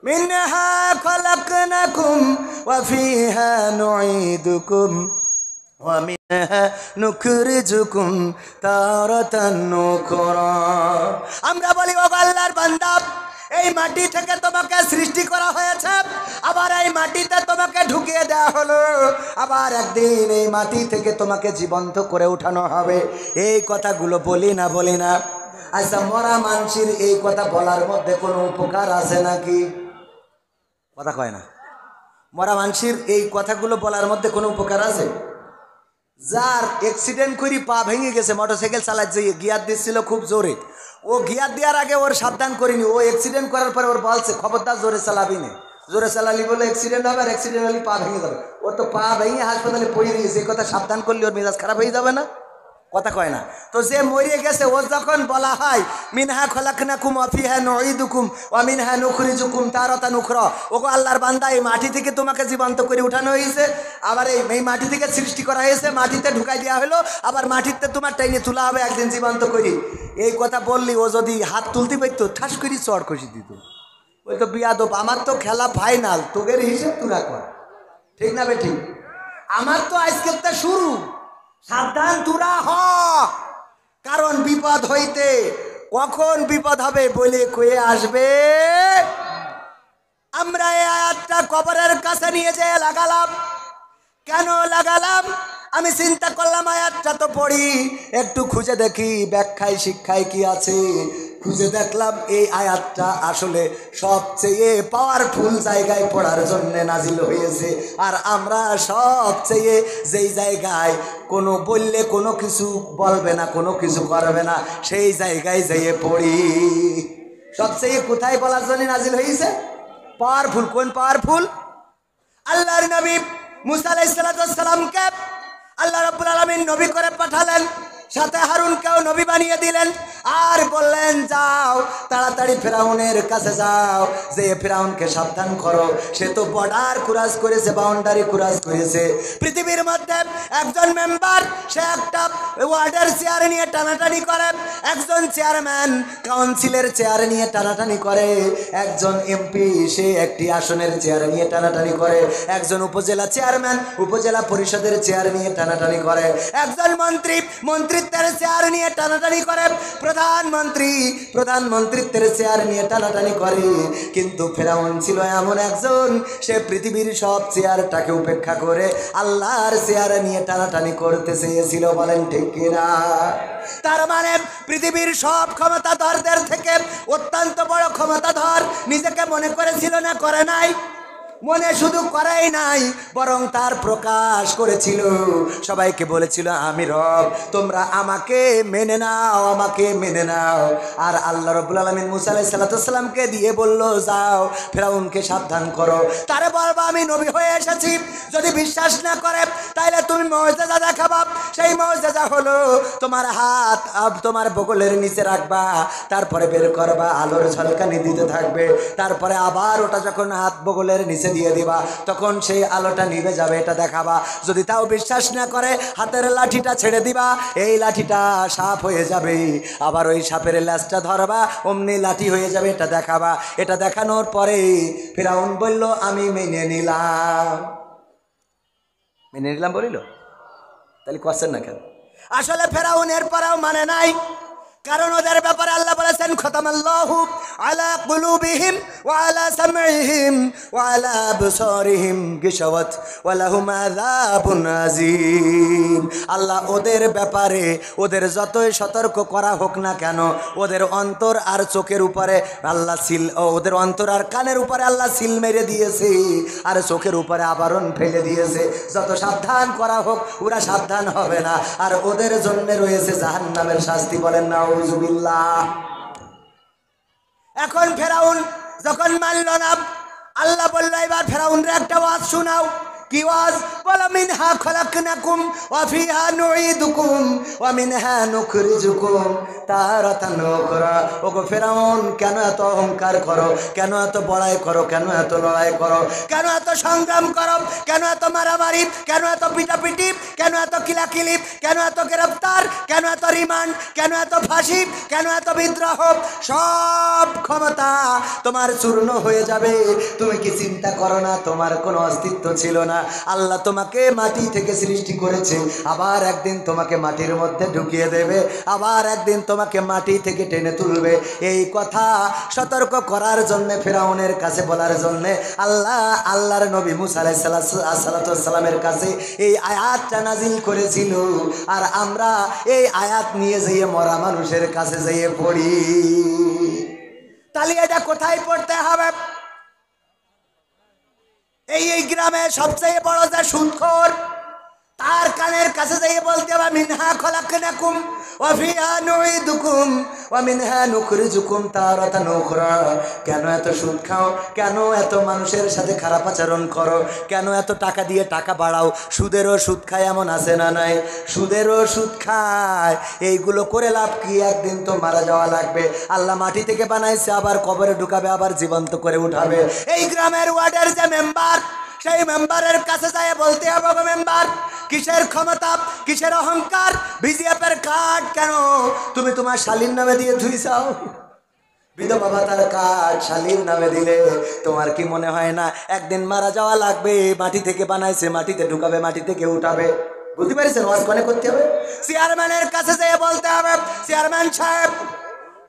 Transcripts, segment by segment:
মিনহা খলাকনাকুম ওয়া ফিহা নুঈদুকুম ওয়া মিনহা নুখরিজুকুম তারাতান নুখরা। আমরা বলি ও আল্লাহর বান্দা, এই মাটি থেকে তোমাকে সৃষ্টি করা হয়েছে, আবার এই মাটিতে তোমাকে ঢুকিয়ে দেওয়া হলো, আবার একদিন এই মাটি থেকে তোমাকে জীবন্ত করে উঠানো হবে। এই কথাগুলো বলি না? আচ্ছা, মরা মানুষের এই কথা বলার মধ্যে কোনো উপকার আছে নাকি? কথা কয় না। মরা মানুষের এই কথাগুলো বলার মধ্যে কোনো উপকার আছে? যার অ্যাক্সিডেন্ট করে পা ভেঙে গেছে, মোটরসাইকেল চালাচ্ছে, গিয়ার দিচ্ছিল খুব জোরে, ও গিয়ার দেওয়ার আগে ওর সাবধান করিনি, ও অ্যাক্সিডেন্ট করার পরে ওর বলছে খবরদার জোরে চালাবি না, জোরে চালালি বলে অ্যাক্সিডেন্ট হবে, আর অ্যাক্সিডেন্ট হলে পা ভেঙে যাবে। ওর তো পা ভেঙে হাসপাতালে পড়ে গিয়েছে, এই কথা সাবধান করলে ওর মেজাজ খারাপ হয়ে যাবে না? কথা কয় না। তো যে মরিয়ে গেছে ও যখন বলা হয় মিনহা খলাকনাকুম ওয়া ফিহা নুঈদুকুম ওয়া মিনহা নুখরিজুকুম তারাতান উখরা, ওগো আল্লাহর বান্দা, এই মাটি থেকে তোমাকে জীবন্ত করে উঠানো হয়েছে, আবার এই মাটি থেকে সৃষ্টি করা হয়েছে, মাটিতে ঢুকাই দেওয়া হলো, আবার মাটিতে তোমার টাইনে তোলা হবে একদিন জীবন্ত করি। এই কথা বললি ও যদি হাত তুলতে পারতো ঠাস করে চড় কষি দিত, ওই তো বিয়াদব। আমার তো খেলা ফাইনাল, তোদের হিসেব তোরা কর, ঠিক না বেঠিক? আমার তো আজকের তা শুরু, সাবধান তোরা হ, কারণ বিপদ হইতে কখন বিপদ হবে বলে কয়ে আসবে। আমরা এই আয়াতটা কবরের কাছে নিয়ে যেয়ে লাগালাম। কেন লাগালাম? আমি চিন্তা করলাম আয়াতটা তো পড়ি, একটু খুঁজে দেখি ব্যাখ্যায় শিক্ষায় কি আছে। খুঁজে দেখলাম এই আয়াতটা আসলে সবচেয়ে পাওয়ারফুল জায়গায় পড়ার জন্য নাজিল হয়েছে, আর আমরা সবচেয়ে যেই জায়গায় কোনো বললে কোনো কিছু বলবে না, কোনো কিছু করবে না, সেই জায়গায় যেয়ে পড়ি। সবচেয়ে কোথায় বলার জন্য নাজিল হয়েছে? পাওয়ারফুল। কোন পাওয়ারফুল? আল্লাহর নবী মুসা আলাইহিস সালামকে আল্লাহ রাব্বুল আলামিন নবী করে পাঠালেন, সাথে হারুনকেও নবী বানিয়ে দিলেন, আর বললেন যাও তাড়াতাড়ি ফেরাউনের কাছে যাও, যে ফেরাউনকে সাবধান করো, সে তো বর্ডার ক্রস করেছে, বাউন্ডারি ক্রস করেছে। পৃথিবীর মধ্যে একজন মেম্বার সে একটা ওয়ার্ডের চেয়ার নিয়ে টানাটানি করে, একজন চেয়ারম্যান কাউন্সিলের চেয়ার নিয়ে টানাটানি করে, একজন এমপি সে একটি আসনের চেয়ার নিয়ে টানাটানি করে, একজন উপজেলা চেয়ারম্যান উপজেলা পরিষদের চেয়ার নিয়ে টানাটানি করে, একজন মন্ত্রী মন্ত্রিত্বের চেয়ার নিয়ে টানাটানি করে, প্রধানমন্ত্রিত্বের চেয়ার নিয়ে টানাটানি করে। কিন্তু ফেরাউন ছিল এমন একজন, সে পৃথিবীর সব চেয়ারটাকে উপেক্ষা করে আল্লাহর চেয়ার নিয়ে টানাটানি করতে চেয়েছিল। বলেন ঠিক কিনা? তার মানে পৃথিবীর সব ক্ষমতাধরদের থেকে অত্যন্ত বড় ক্ষমতাধর নিজেকে মনে করেছিল না? করে নাই? মনে শুধু করাই নাই, বরং তার প্রকাশ করেছিল, সবাইকে বলেছিল আমি রব, তোমরা আমাকে মেনে নাও, আমাকে মেনে নাও। আর আল্লাহ রাব্বুল আলামিন মুসা আলাইহিস সালামকে দিয়ে বলল যাও ফেরাউনকে সাবধান করো, তারে বলবা আমি নবী হয়ে এসেছি, যদি বিশ্বাস না করে তাইলে তুমি মুজিজা দেখাবা। সেই মুজিজা হলো তোমার হাত তোমার বগলের নিচে রাখবা, তারপরে বের করবা, আলোর ঝলকানি দিতে থাকবে, তারপরে আবার ওটা যখন হাত বগলের নিচে দিয়ে দিবা তখন সেই আলোটা নিভে যাবে, এটা দেখাবা। যদি তাও বিশ্বাস না করে হাতের লাঠিটা ছেড়ে দিবা, এই লাঠিটা সাপ হয়ে যাবে, আবার ওই সাপের ল্যাজটা ধরবা, অমনি লাঠি হয়ে যাবে, এটা দেখাবা। এটা দেখানোর পরে ফিরআউন বলল আমি মেনে নিলাম। মেনে নিলাম বলিল, তাহলে কোশ্চেন না কেন? আসলে ফেরাউন এর পরেও মানে নাই, কারণ ওদের ব্যাপারে আল্লাহ বলেছেন খতামাল্লাহু আলা কুলুবিহিম ওয়া আলা সামঈহিম ওয়া আলা আবসারিহিম গিশাওয়াত ওয়া লাহুম আযাবুন আযীম। আল্লাহ ওদের ব্যাপারে ওদের যতই সতর্ক করা হোক না কেন, ওদের অন্তর আর চোখের উপরে আল্লাহ সিল, ওদের অন্তর আর কানের উপরে আল্লাহ সিল মেরে দিয়েছে, আর চোখের উপরে আবরণ ফেলে দিয়েছে। যত সাবধান করা হোক ওরা সাবধান হবে না, আর ওদের জন্য রয়েছে জাহান্নামের শাস্তি। বলেন না এখন ফেরাউন যখন মানল না, আল্লাহ বলল এবার ফেরাউনরে একটা ওয়াজ শোনাও। কি ওয়াজ? বলো মিনহা খলাকনাকুম ওয়া ফিহা নুঈদুকুম ওয়া মিনহা নুখরিজুকুম তারাতান উখরা। ওগো ফেরাউন, কেন এত অহংকার করো, কেন এত বড়াই করো, কেন এত লড়াই করো, কেন এত সংগ্রাম করো, কেন এত মারামারি, কেন এত পিটাপিটি, কেন এত কিলাকিলি, কেন এত গ্রেফতার, কেন এত রিমান্ড, কেন এত ফাঁসি, কেন এত বিদ্রোহ? সব ক্ষমতা তোমার চূর্ণ হয়ে যাবে। তুমি কি চিন্তা করো না তোমার কোনো অস্তিত্ব ছিল না? আল্লাহ তোমাকে মাটি থেকে সৃষ্টি করেছে, আবার একদিন তোমাকে মাটির মধ্যে ঢুকিয়ে দেবে, আবার একদিন তোমাকে মাটি থেকে টেনে তুলবে। এই কথা সতর্ক করার জন্য, ফেরাউনের কাছে বলার জন্য আল্লাহর নবী মুসা আলাইহিস সালামের কাছে এই আয়াতটা নাজিল করেছিল। আর আমরা এই আয়াত নিয়ে যেয়ে মরা মানুষের কাছে যেয়ে পড়ি। তাহলে এটা কোথায় পড়তে হবে? এই গ্রামে সবচেয়ে বড় যে সুদখোর, তার কানের কাছে যাইয়ে বলতে হবে মিনহা খলাকনাকুম ওয়া ফিহা নুঈদুকুম ওয়া মিনহা নুখরিজুকুম তারাতান উখরা। কেন এত সুদ খাও, কেন এত মানুষের সাথে খারাপ আচরণ করো, কেন এত টাকা দিয়ে টাকা বাড়াও? সুদেরও সুদ খায়, এমন আছে না নাই? সুদেরও সুদ খায়। এইগুলো করে লাভ কি? একদিন তো মারা যাওয়া লাগবে। আল্লাহ মাটি থেকে বানাইছে, আবার কবরে ঢুকাবে, আবার জীবন্ত করে উঠাবে। এই গ্রামের ওয়ার্ডের যে মেম্বার, সেই মেম্বারের কাছে যায় বলতে হবে, মেম্বার কিসের ক্ষমতা, কিসের অহংকার? বিজেপির কার্ড কেন তুমি তোমার শালীর নামে দিয়ে ধুইছাও? বিধবা ভাতার কার্ড শালীর নামে দিলে তোমার কি মনে হয় না একদিন মারা যাওয়া লাগবে? মাটি থেকে বানাইছে, মাটিতে ঢুকাবে, মাটি থেকে উঠাবে। বুঝতে পারছেন? ওয়াজ কোনে করতে হবে? চেয়ারম্যানের কাছে যেয়ে বলতে হবে, চেয়ারম্যান সাহেব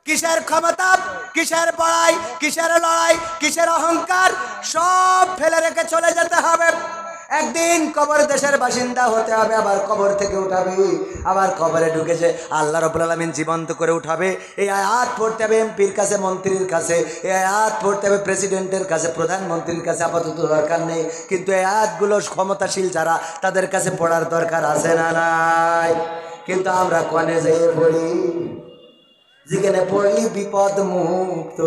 কিসের ক্ষমতা, কিসের বড়াই, কিসের লড়াই, কিসের অহংকার, সব ফেলে রেখে চলে যেতে হবে। একদিন কবর দেশের বাসিন্দা হতে হবে, আবার কবর থেকে উঠাবে, আবার কবরে ঢুকেছে আল্লাহ রাব্বুল আলামিন জীবন্ত করে উঠাবে। এই আয়াত পড়তে হবে এমপির কাছে, মন্ত্রীর কাছে, এই আয়াত পড়তে হবে প্রেসিডেন্টের কাছে, প্রধানমন্ত্রীর কাছে। আপাতত দরকার নেই, কিন্তু এই আয়াতগুলো ক্ষমতাশীল যারা, তাদের কাছে পড়ার দরকার আছে না নাই? কিন্তু আমরা কোনে যেয়ে পড়ি, যেখানে পড়লি বিপদ মুক্ত।